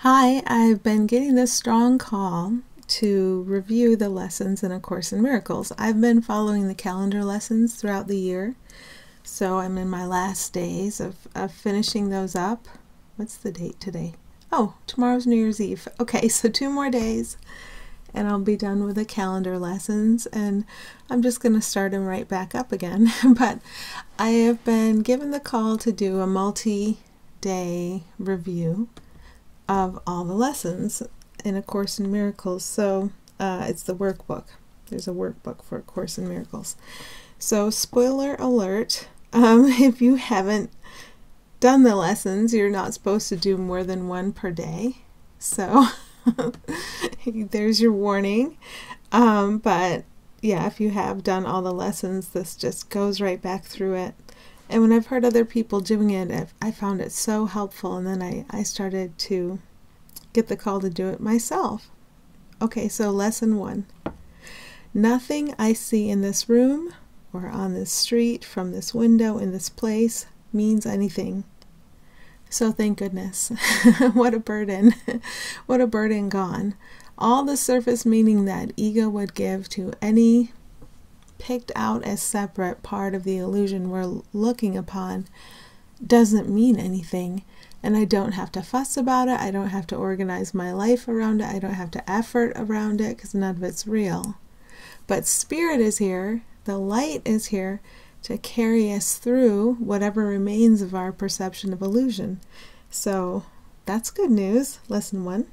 Hi, I've been getting this strong call to review the lessons in A Course in Miracles. I've been following the calendar lessons throughout the year, so I'm in my last days of finishing those up. What's the date today? Oh, tomorrow's New Year's Eve. Okay, so 2 more days and I'll be done with the calendar lessons, and I'm just going to start them right back up again. But I have been given the call to do a multi-day review of all the lessons in A Course in Miracles. So it's the workbook. There's a workbook for A Course in Miracles. So spoiler alert, if you haven't done the lessons, you're not supposed to do more than one per day. So there's your warning. But yeah, if you have done all the lessons, this just goes right back through it. And when I've heard other people doing it, I found it so helpful, and then I started to get the call to do it myself. Okay, so lesson 1. Nothing I see in this room or on this street, from this window, in this place, means anything. So thank goodness. What a burden. What a burden gone. All the surface meaning that ego would give to any picked out as separate part of the illusion we're looking upon doesn't mean anything. And I don't have to fuss about it. I don't have to organize my life around it. I don't have to effort around it, because none of it's real. But Spirit is here. The light is here to carry us through whatever remains of our perception of illusion. So that's good news. Lesson 1.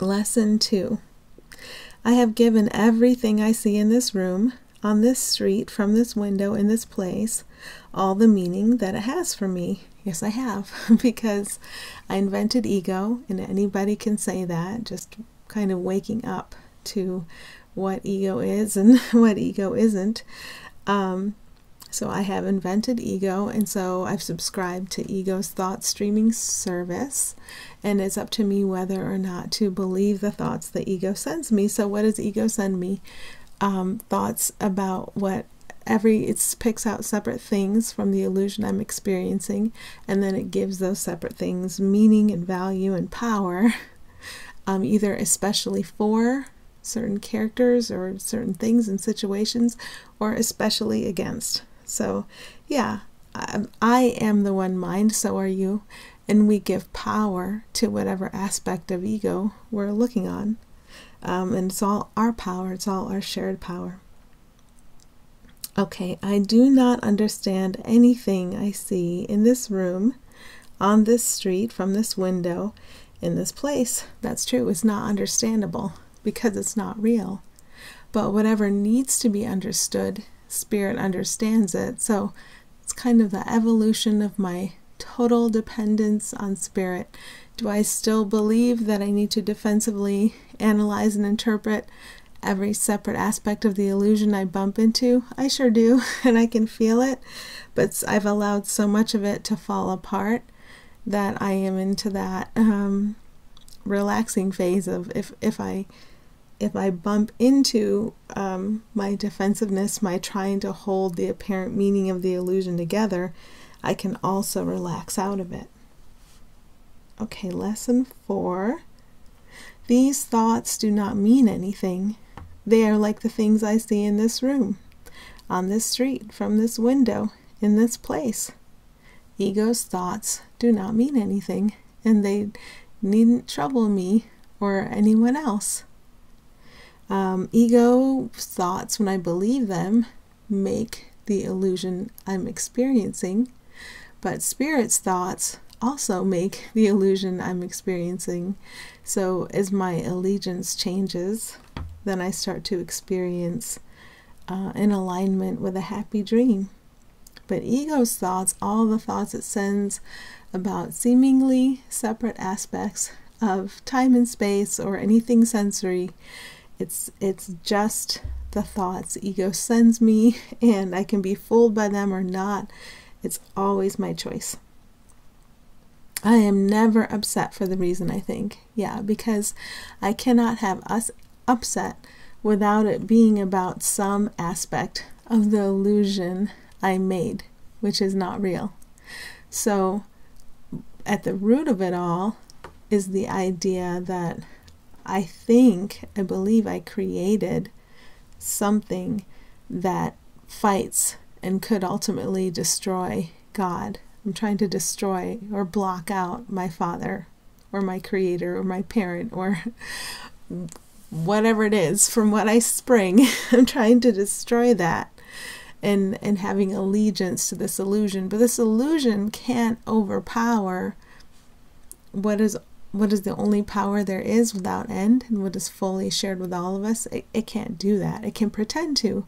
Lesson 2. I have given everything I see in this room, on this street, from this window, in this place, all the meaning that it has for me. Yes, I have, because I invented ego, and anybody can say that, just kind of waking up to what ego is and what ego isn't. So I have invented ego, and so I've subscribed to ego's thought streaming service, and it's up to me whether or not to believe the thoughts that ego sends me. So what does ego send me? Thoughts about it picks out separate things from the illusion I'm experiencing, and then it gives those separate things meaning and value and power, either especially for certain characters or certain things and situations, or especially against. So yeah, I am the one mind, so are you, and we give power to whatever aspect of ego we're looking on. And it's all our power, it's all our shared power. Okay, I do not understand anything I see in this room, on this street, from this window, in this place. That's true, it's not understandable because it's not real. But whatever needs to be understood, Spirit understands it. So it's kind of the evolution of my total dependence on Spirit. Do I still believe that I need to defensively analyze and interpret every separate aspect of the illusion I bump into? I sure do, and I can feel it, but I've allowed so much of it to fall apart that I am into that relaxing phase of if I bump into my defensiveness, my trying to hold the apparent meaning of the illusion together, I can also relax out of it. Okay, lesson 4. These thoughts do not mean anything. They are like the things I see in this room, on this street, from this window, in this place. Ego's thoughts do not mean anything, and they needn't trouble me or anyone else. Ego thoughts, when I believe them, make the illusion I'm experiencing, but Spirit's thoughts also make the illusion I'm experiencing. So as my allegiance changes, then I start to experience an alignment with a happy dream. But ego's thoughts, all the thoughts it sends about seemingly separate aspects of time and space or anything sensory, it's just the thoughts ego sends me, and I can be fooled by them or not. It's always my choice. I am never upset for the reason I think. Yeah, because I cannot have us upset without it being about some aspect of the illusion I made, which is not real. So at the root of it all, is the idea that I believe I created something that fights and could ultimately destroy God. I'm trying to destroy or block out my Father or my Creator or my parent or whatever it is from what I spring. I'm trying to destroy that and having allegiance to this illusion. But this illusion can't overpower what is the only power there is without end and what is fully shared with all of us. It can't do that. It can pretend to,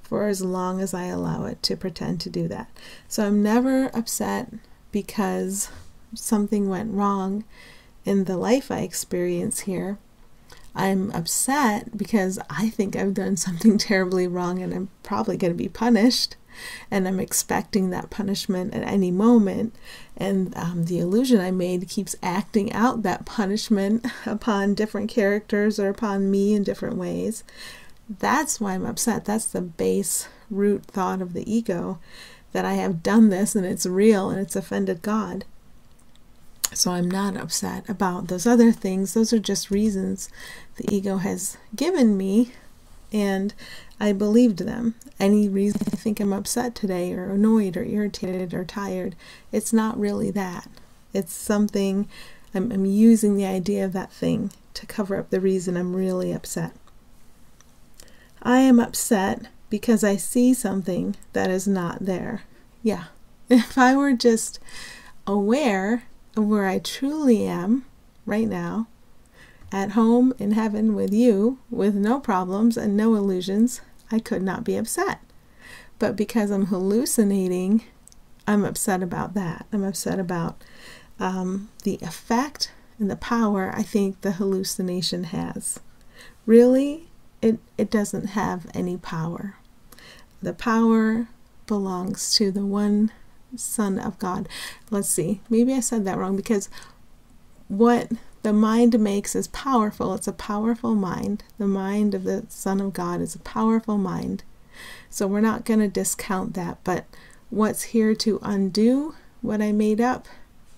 for as long as I allow it to pretend to do that. So I'm never upset because something went wrong in the life I experience here. I'm upset because I think I've done something terribly wrong and I'm probably going to be punished, and I'm expecting that punishment at any moment, and the illusion I made keeps acting out that punishment upon different characters or upon me in different ways. That's why I'm upset. That's the base root thought of the ego, that I have done this and it's real and it's offended God. So I'm not upset about those other things. Those are just reasons the ego has given me, and I believed them. Any reason I think I'm upset today or annoyed or irritated or tired, it's not really that. It's something, I'm using the idea of that thing to cover up the reason I'm really upset. I am upset because I see something that is not there. Yeah. If I were just aware of where I truly am right now, at home in heaven with you, with no problems and no illusions, I could not be upset. But because I'm hallucinating, I'm upset about that. I'm upset about the effect and the power I think the hallucination has. Really, it doesn't have any power. The power belongs to the one Son of God. Let's see, maybe I said that wrong, because what the mind makes is powerful. It's a powerful mind. The mind of the Son of God is a powerful mind. So we're not going to discount that, but what's here to undo what I made up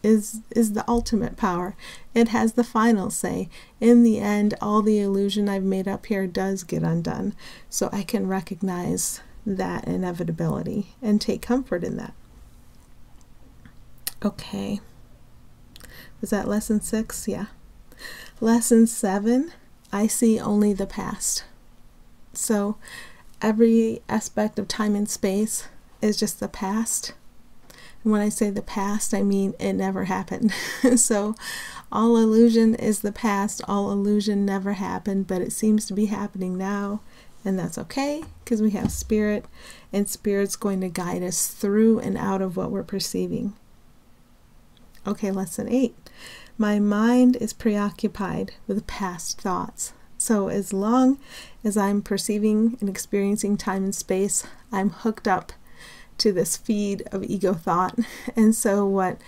is the ultimate power. It has the final say. In the end, all the illusion I've made up here does get undone. So I can recognize that inevitability and take comfort in that. Okay. Was that lesson 6? Yeah. Lesson 7, I see only the past. So every aspect of time and space is just the past. And when I say the past, I mean it never happened. So all illusion is the past. All illusion never happened, but it seems to be happening now. And that's okay, because we have spirit, and spirit's going to guide us through and out of what we're perceiving. Okay, lesson 8. My mind is preoccupied with past thoughts. So as long as I'm perceiving and experiencing time and space, I'm hooked up to this feed of ego thought. And so what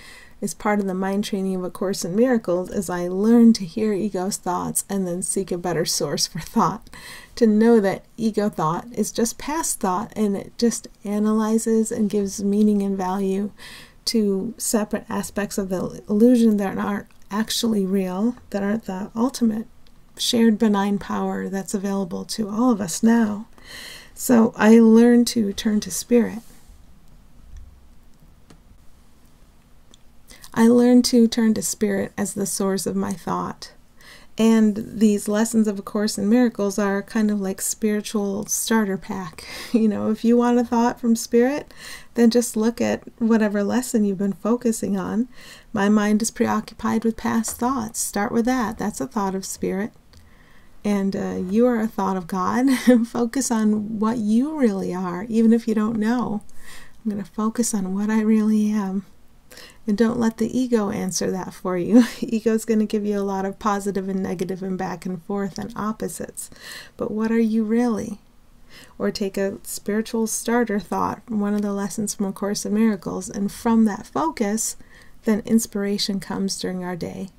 is part of the mind training of A Course in Miracles is I learn to hear ego's thoughts and then seek a better source for thought. To know that ego thought is just past thought, and it just analyzes and gives meaning and value to separate aspects of the illusion that aren't actually real, that aren't the ultimate shared benign power that's available to all of us now. So I learn to turn to spirit. I learn to turn to spirit as the source of my thought. And these lessons of A Course in Miracles are kind of like spiritual starter pack. You know, if you want a thought from spirit, then just look at whatever lesson you've been focusing on. My mind is preoccupied with past thoughts. Start with that. That's a thought of spirit. And you are a thought of God. Focus on what you really are, even if you don't know. I'm going to focus on what I really am. And don't let the ego answer that for you. Ego is going to give you a lot of positive and negative and back and forth and opposites. But what are you really? Or take a spiritual starter thought, one of the lessons from A Course in Miracles, and from that focus, then inspiration comes during our day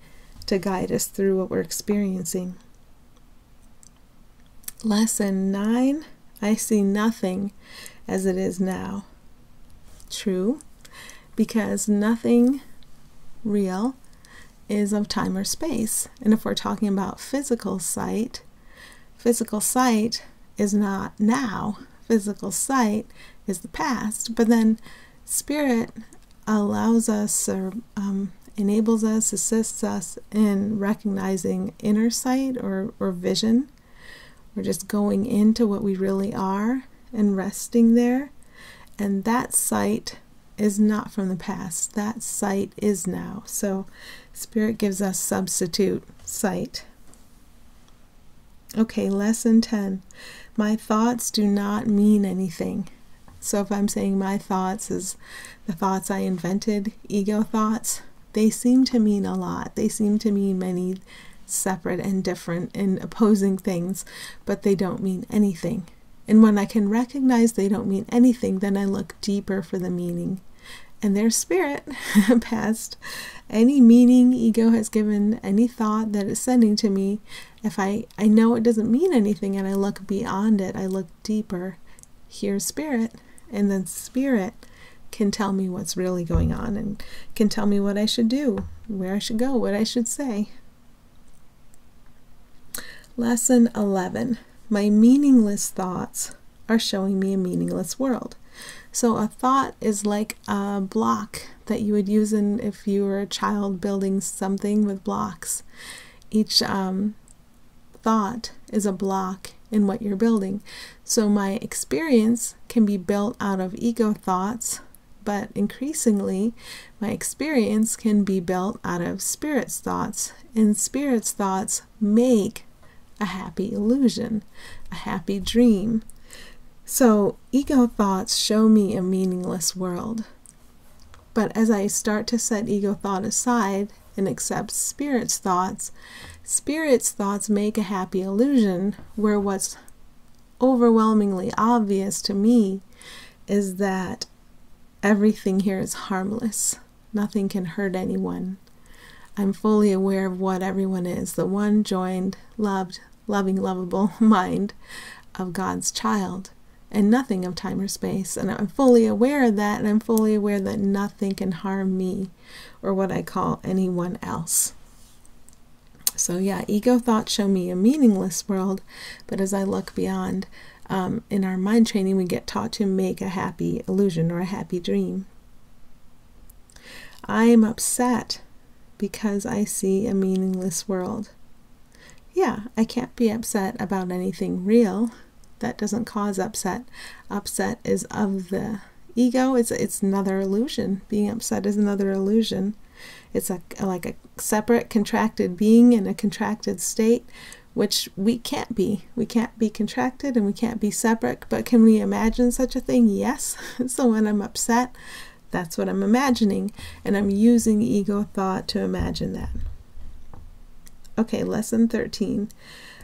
to guide us through what we're experiencing. Lesson 9, I see nothing as it is now. True. Because nothing real is of time or space. And if we're talking about physical sight is not now. Physical sight is the past. But then spirit allows us or enables us, assists us in recognizing inner sight or vision. We're just going into what we really are and resting there. And that sight is not from the past. That sight is now. So spirit gives us substitute sight. Okay, lesson 10. My thoughts do not mean anything. So if I'm saying my thoughts is the thoughts I invented, ego thoughts, they seem to mean a lot. They seem to mean many separate and different and opposing things, but they don't mean anything. And when I can recognize they don't mean anything, then I look deeper for the meaning. And there's spirit past any meaning ego has given, any thought that is sending to me. If I know it doesn't mean anything and I look beyond it, I look deeper, here's spirit. And then spirit can tell me what's really going on and can tell me what I should do, where I should go, what I should say. Lesson 11. My meaningless thoughts are showing me a meaningless world. So a thought is like a block that you would use if you were a child building something with blocks. Each thought is a block in what you're building. So my experience can be built out of ego thoughts, but increasingly my experience can be built out of spirit's thoughts. And spirit's thoughts make a happy illusion, a happy dream. So ego thoughts show me a meaningless world. But as I start to set ego thought aside and accept spirit's thoughts make a happy illusion where what's overwhelmingly obvious to me is that everything here is harmless. Nothing can hurt anyone. I'm fully aware of what everyone is, the one joined, loving, lovable mind of God's child, and nothing of time or space. And I'm fully aware of that, and I'm fully aware that nothing can harm me or what I call anyone else. So yeah, ego thoughts show me a meaningless world, but as I look beyond, in our mind training, we get taught to make a happy illusion or a happy dream. I am upset because I see a meaningless world. Yeah, I can't be upset about anything real. That doesn't cause upset. Upset is of the ego. It's another illusion. Being upset is another illusion. It's like a separate contracted being in a contracted state, which we can't be. We can't be contracted and we can't be separate, but can we imagine such a thing? Yes. So when I'm upset, that's what I'm imagining, and I'm using ego thought to imagine that. Okay, lesson 13.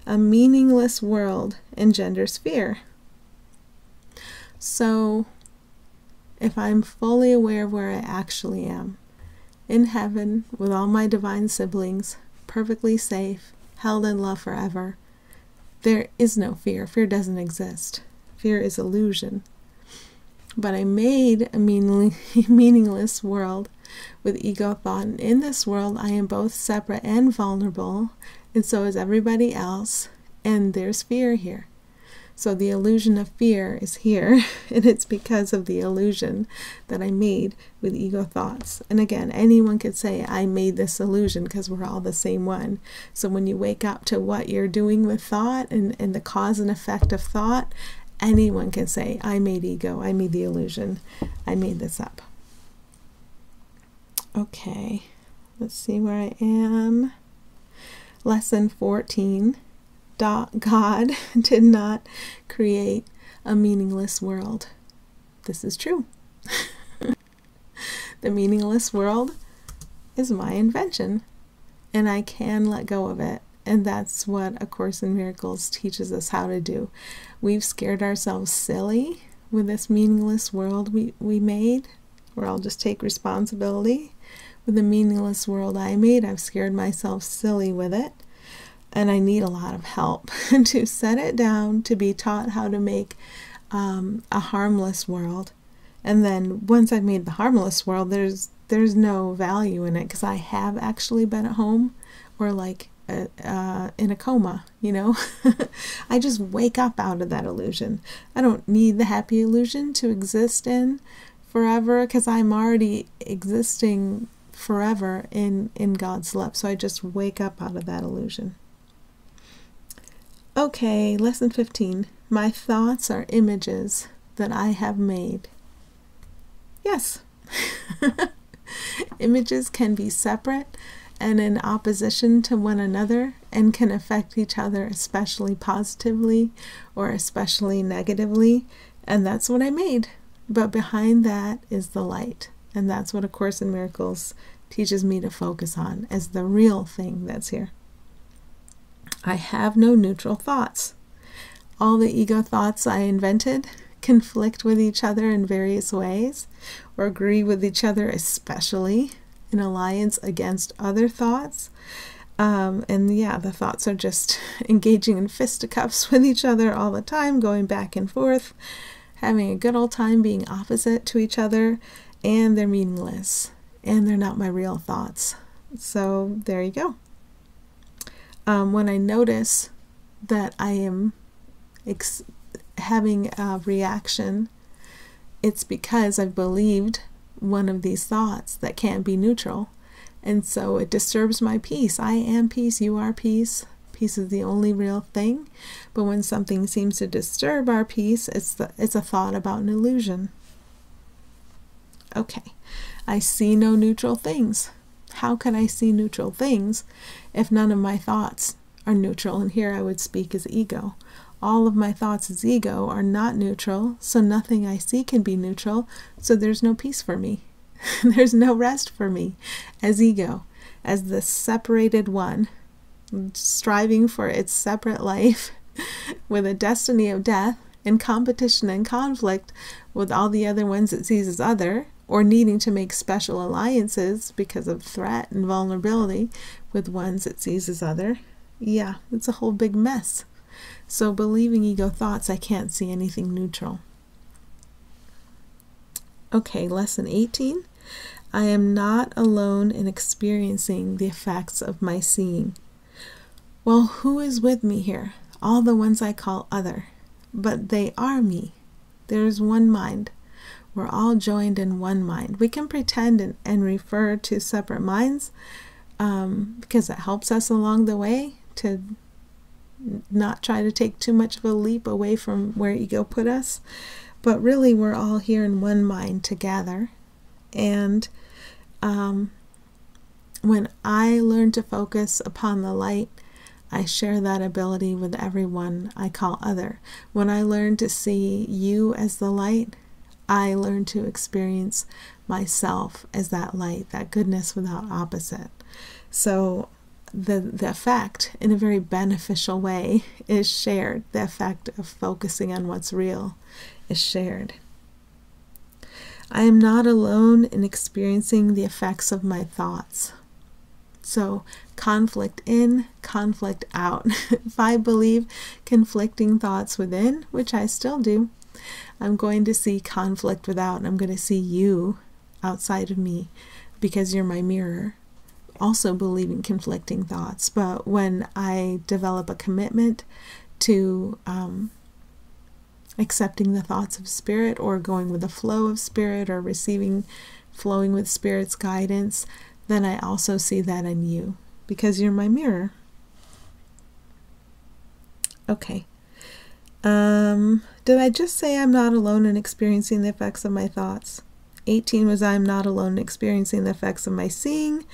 A meaningless world engenders fear. So if I'm fully aware of where I actually am, in heaven with all my divine siblings, perfectly safe, held in love forever, there is no fear. Fear doesn't exist. Fear is illusion. But I made a meaningless world with ego thought. And in this world, I am both separate and vulnerable, and so is everybody else, and there's fear here. So the illusion of fear is here, and it's because of the illusion that I made with ego thoughts. And again, anyone could say, I made this illusion, because we're all the same one. So when you wake up to what you're doing with thought and the cause and effect of thought, anyone can say, I made ego, I made the illusion, I made this up. Okay, let's see where I am. Lesson 14. God did not create a meaningless world. This is true. The meaningless world is my invention, and I can let go of it. And that's what A Course in Miracles teaches us how to do. We've scared ourselves silly with this meaningless world we made, where I'll just take responsibility. With the meaningless world I made, I've scared myself silly with it. And I need a lot of help to set it down, to be taught how to make a harmless world. And then once I've made the harmless world, there's there's no value in it because I have actually been at home or like in a coma, you know. I just wake up out of that illusion. I don't need the happy illusion to exist in forever because I'm already existing forever in God's love. So I just wake up out of that illusion. Okay, lesson 15. My thoughts are images that I have made. Yes. Images can be separate and in opposition to one another and can affect each other especially positively or especially negatively, and that's what I made. But behind that is the light, and that's what A Course in Miracles teaches me to focus on as the real thing that's here. I have no neutral thoughts. All the ego thoughts I invented conflict with each other in various ways, or agree with each other, especially in alliance against other thoughts. And yeah, the thoughts are just engaging in fisticuffs with each other all the time, going back and forth, having a good old time being opposite to each other, and they're meaningless, and they're not my real thoughts. So there you go. When I notice that I am having a reaction, it's because I've believed one of these thoughts that can't be neutral, and so it disturbs my peace. I am peace, you are peace. Peace is the only real thing. But when something seems to disturb our peace, it's a thought about an illusion. Okay, I see no neutral things. How can I see neutral things if none of my thoughts are neutral? And here I would speak as ego. All of my thoughts as ego are not neutral, so nothing I see can be neutral, so there's no peace for me. There's no rest for me as ego, as the separated one, striving for its separate life with a destiny of death, in competition and conflict with all the other ones it sees as other, or needing to make special alliances because of threat and vulnerability with ones it sees as other. Yeah, it's a whole big mess. So believing ego thoughts, I can't see anything neutral. Okay, lesson 18. I am not alone in experiencing the effects of my seeing. Well, who is with me here? All the ones I call other. But they are me. There is one mind. We're all joined in one mind. We can pretend and refer to separate minds because it helps us along the way to not try to take too much of a leap away from where ego put us. But really, we're all here in one mind together. And when I learn to focus upon the light, I share that ability with everyone I call other. When I learn to see you as the light, I learn to experience myself as that light, that goodness without opposite. So the effect, in a very beneficial way, is shared. The effect of focusing on what's real is shared. I am not alone in experiencing the effects of my thoughts. So conflict in, conflict out. If I believe conflicting thoughts within, which I still do, I'm going to see conflict without. I'm going to see you outside of me because you're my mirror. Also believing conflicting thoughts. But when I develop a commitment to accepting the thoughts of spirit, or going with the flow of spirit, or flowing with spirit's guidance, then I also see that in you because you're my mirror. Okay. Did I just say I'm not alone in experiencing the effects of my thoughts? 18 was I'm not alone in experiencing the effects of my seeing.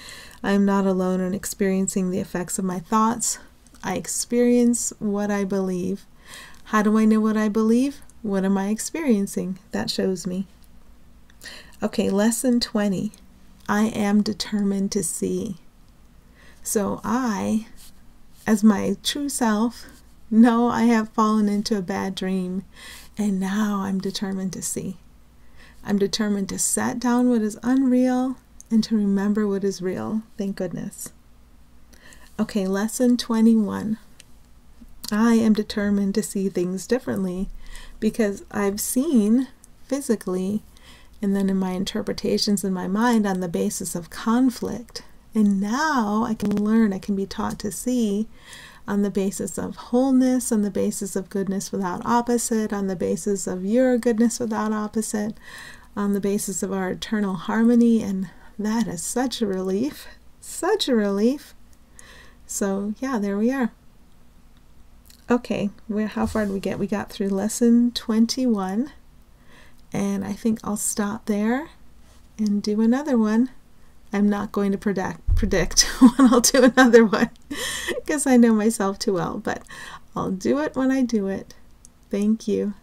I'm not alone in experiencing the effects of my thoughts. I experience what I believe. How do I know what I believe? What am I experiencing? That shows me. Okay, lesson 20. I am determined to see. So I, as my true self, know I have fallen into a bad dream, and now I'm determined to see. I'm determined to set down what is unreal and to remember what is real. Thank goodness. Okay, lesson 21. I am determined to see things differently because I've seen physically and then in my interpretations in my mind on the basis of conflict. And now I can learn, I can be taught to see on the basis of wholeness, on the basis of goodness without opposite, on the basis of your goodness without opposite, on the basis of our eternal harmony. And that is such a relief, such a relief. So yeah, there we are. Okay, how far did we get? We got through lesson 21, and I think I'll stop there and do another one. I'm not going to predict when I'll do another one because I know myself too well, but I'll do it when I do it. Thank you.